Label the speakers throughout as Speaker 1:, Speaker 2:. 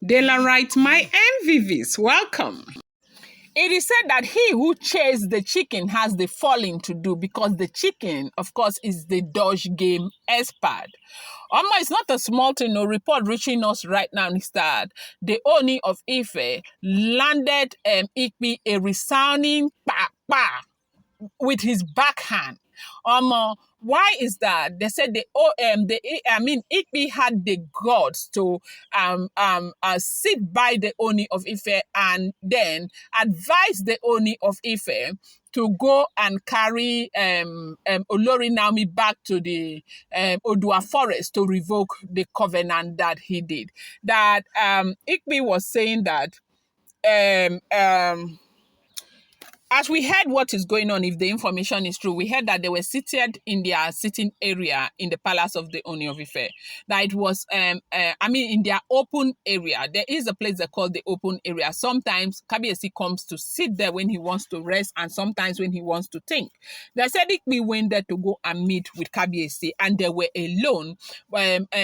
Speaker 1: Dela writes, my MVVs, welcome. It is said that he who chased the chicken has the falling to do because the chicken, of course, is the dodge game expert. It's not a small thing. No report reaching us right now is that the Ooni of Ife landed Igbi a resounding pa pa with his backhand. Why is that? They said Igbi had the gods to sit by the Ooni of Ife and then advise the Ooni of Ife to go and carry Olori Naomi back to the Odua forest to revoke the covenant that he did. That Igbi was saying that as we heard what is going on, if the information is true, we heard that they were seated in their sitting area in the palace of the Ooni of Ife. That it was, in their open area. There is a place they call the open area. Sometimes Kabiyesi comes to sit there when he wants to rest, and sometimes when he wants to think. They said Igbi went there to go and meet with Kabiyesi, and they were alone,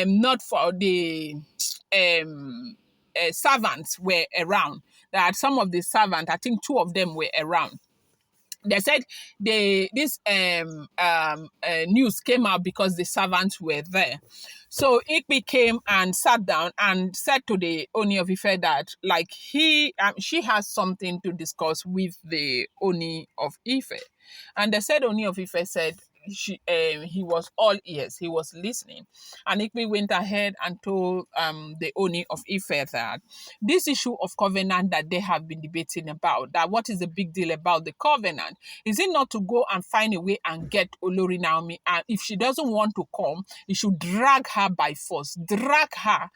Speaker 1: not for the servants were around. That some of the servants, I think 2 of them were around. They said this news came out because the servants were there. So Igbi came and sat down and said to the Ooni of Ife that she has something to discuss with the Ooni of Ife. And they said Ooni of Ife said he was all ears, he was listening. And Igbi went ahead and told the Ooni of Ife that this issue of covenant that they have been debating about, that what is the big deal about the covenant? Is it not to go and find a way and get Olori Naomi, and if she doesn't want to come, you should drag her by force, drag her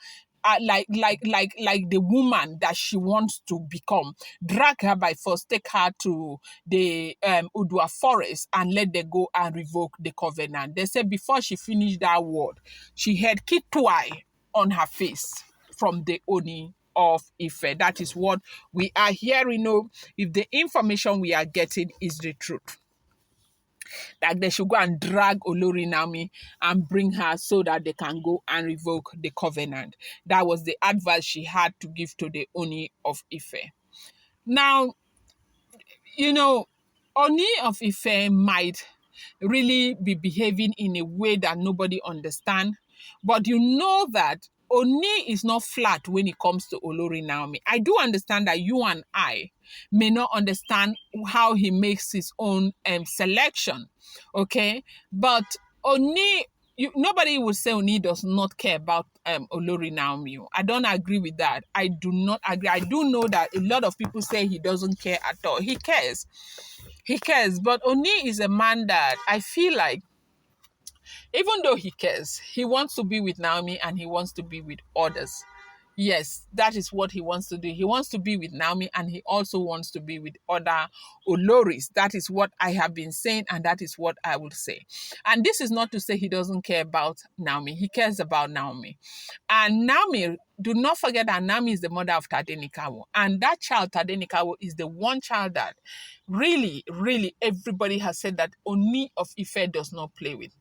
Speaker 1: like the woman that she wants to become, drag her by force, take her to the Odua forest and let them go and revoke the covenant. They said before she finished that word, she had kitwai on her face from the Ooni of Ife. That is what we are hearing. If the information we are getting is the truth, that they should go and drag Olori Naomi and bring her so that they can go and revoke the covenant. That was the advice she had to give to the Ooni of Ife. Now, Ooni of Ife might really be behaving in a way that nobody understands, but you know that Ooni is not flat when it comes to Olori Naomi. I do understand that you and I may not understand how he makes his own selection, okay? But Ooni, nobody will say Ooni does not care about Olori Naomi. I don't agree with that. I do not agree. I do know that a lot of people say he doesn't care at all. He cares. He cares. But Ooni is a man that I feel like, even though he cares, he wants to be with Naomi and he wants to be with others. Yes, that is what he wants to do. He wants to be with Naomi and he also wants to be with other Oloris. That is what I have been saying and that is what I will say. And this is not to say he doesn't care about Naomi. He cares about Naomi. And Naomi, do not forget that Naomi is the mother of Tadenikawo. And that child, Tadenikawo, is the one child that really, really everybody has said that Ooni of Ife does not play with.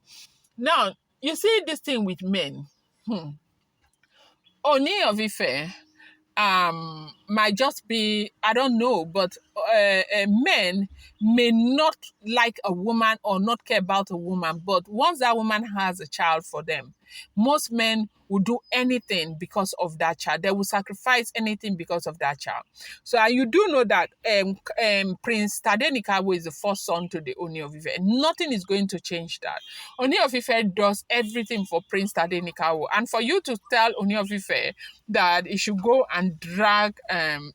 Speaker 1: Now, you see this thing with men. Ooni of Ife might just be, I don't know, but men may not like a woman or not care about a woman, but once that woman has a child for them, most men will do anything because of that child. They will sacrifice anything because of that child. So you do know that Prince Tadenikawo is the first son to the Ooni of Ife. Nothing is going to change that. Ooni of Ife does everything for Prince Tadenikawo. And for you to tell Ooni of Ife that he should go and drag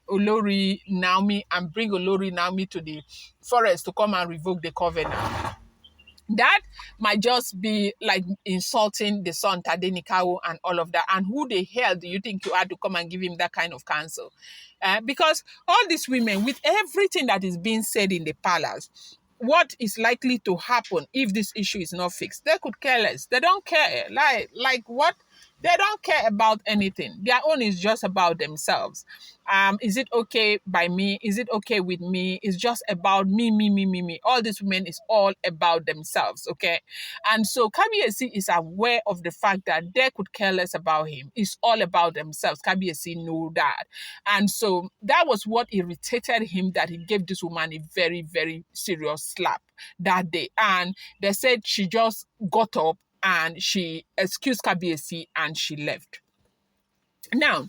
Speaker 1: Olori Naomi and bring Olori Naomi to the forest to come and revoke the covenant, that might just be like insulting the son Tadenikawo and all of that. And who the hell do you think you are to come and give him that kind of counsel? Because all these women, with everything that is being said in the palace, what is likely to happen if this issue is not fixed? They could care less. They don't care. Like what? They don't care about anything. Their own is just about themselves. Is it okay by me? Is it okay with me? It's just about me, me, me, me, me. All these women is all about themselves, okay? And so Kabiesi is aware of the fact that they could care less about him. It's all about themselves. Kabiesi know that. And so that was what irritated him, that he gave this woman a very, very serious slap that day. And they said she just got up and she excused Kabiesi and she left. Now,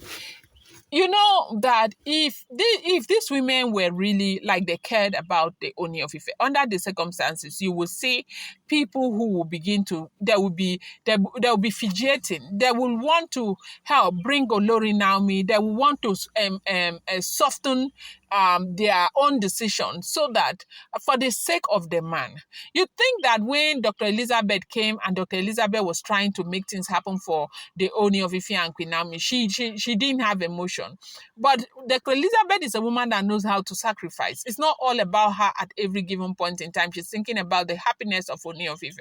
Speaker 1: you know that if these women were really like they cared about the Ooni of Ife under the circumstances, you will see people who will begin to they will be fidgeting. They will want to help bring Olori Naomi. They will want to soften their own decision so that for the sake of the man. You think that when Dr. Elizabeth came and Dr. Elizabeth was trying to make things happen for the Ooni of Ife and Queen Naomi, she didn't have emotion. But Dr. Elizabeth is a woman that knows how to sacrifice. It's not all about her at every given point in time. She's thinking about the happiness of Ooni of Ife,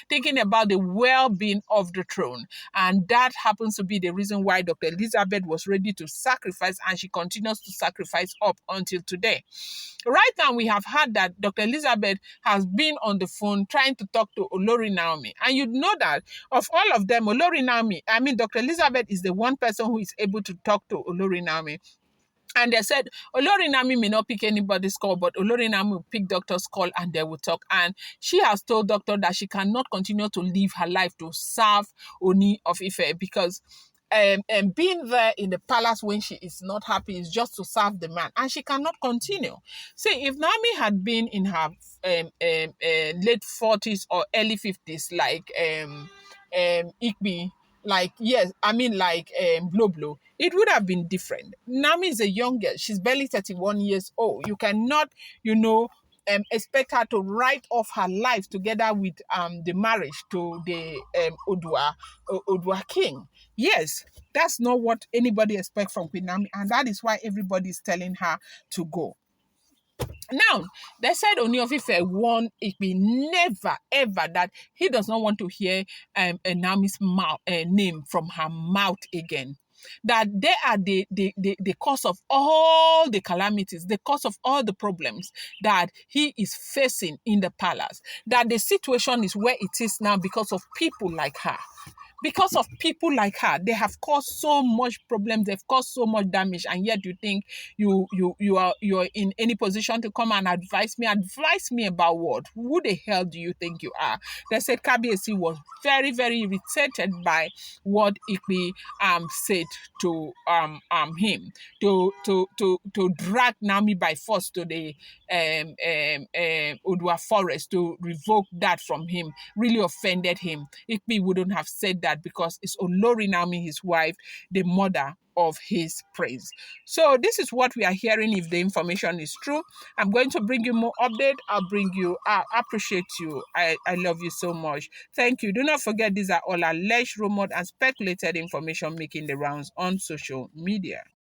Speaker 1: thinking about the well-being of the throne. And that happens to be the reason why Dr. Elizabeth was ready to sacrifice, and she continues to sacrifice up until today. Right now, we have heard that Dr. Elizabeth has been on the phone trying to talk to Olori Naomi. And you know that of all of them, Dr. Elizabeth is the one person who is able to talk to Olori Naomi. And they said, Olori Naomi may not pick anybody's call, but Olori Naomi will pick doctor's call and they will talk. And she has told doctor that she cannot continue to live her life to serve Ooni of Ife because and being there in the palace when she is not happy is just to serve the man, and she cannot continue. See, if Naomi had been in her late 40s or early 50s, like Igbi, Blow Blow, it would have been different. Naomi is a young girl. She's barely 31 years old. You cannot, expect her to write off her life together with the marriage to the Odua king. Yes, that's not what anybody expects from Queen Naomi, and that is why everybody is telling her to go. Now, they said Ooni of Ife warned Igbi never, ever that he does not want to hear Naomi's name from her mouth again. That they are the cause of all the calamities, the cause of all the problems that he is facing in the palace. That the situation is where it is now because of people like her. Because of people like her, they have caused so much problems, they've caused so much damage, and yet you think you're in any position to come and advise me? Advise me about what? Who the hell do you think you are? They said Kabiesi was very, very irritated by what Igbi said to him to drag Naomi by force to the Odua forest to revoke that from him. Really offended him. Igbi wouldn't have said that because it's Olori Naomi, his wife, the mother of his praise. So this is what we are hearing. If the information is true, I'm going to bring you more update. I appreciate you. I love you so much. Thank you. Do not forget, these are all alleged, rumored, and speculated information making the rounds on social media.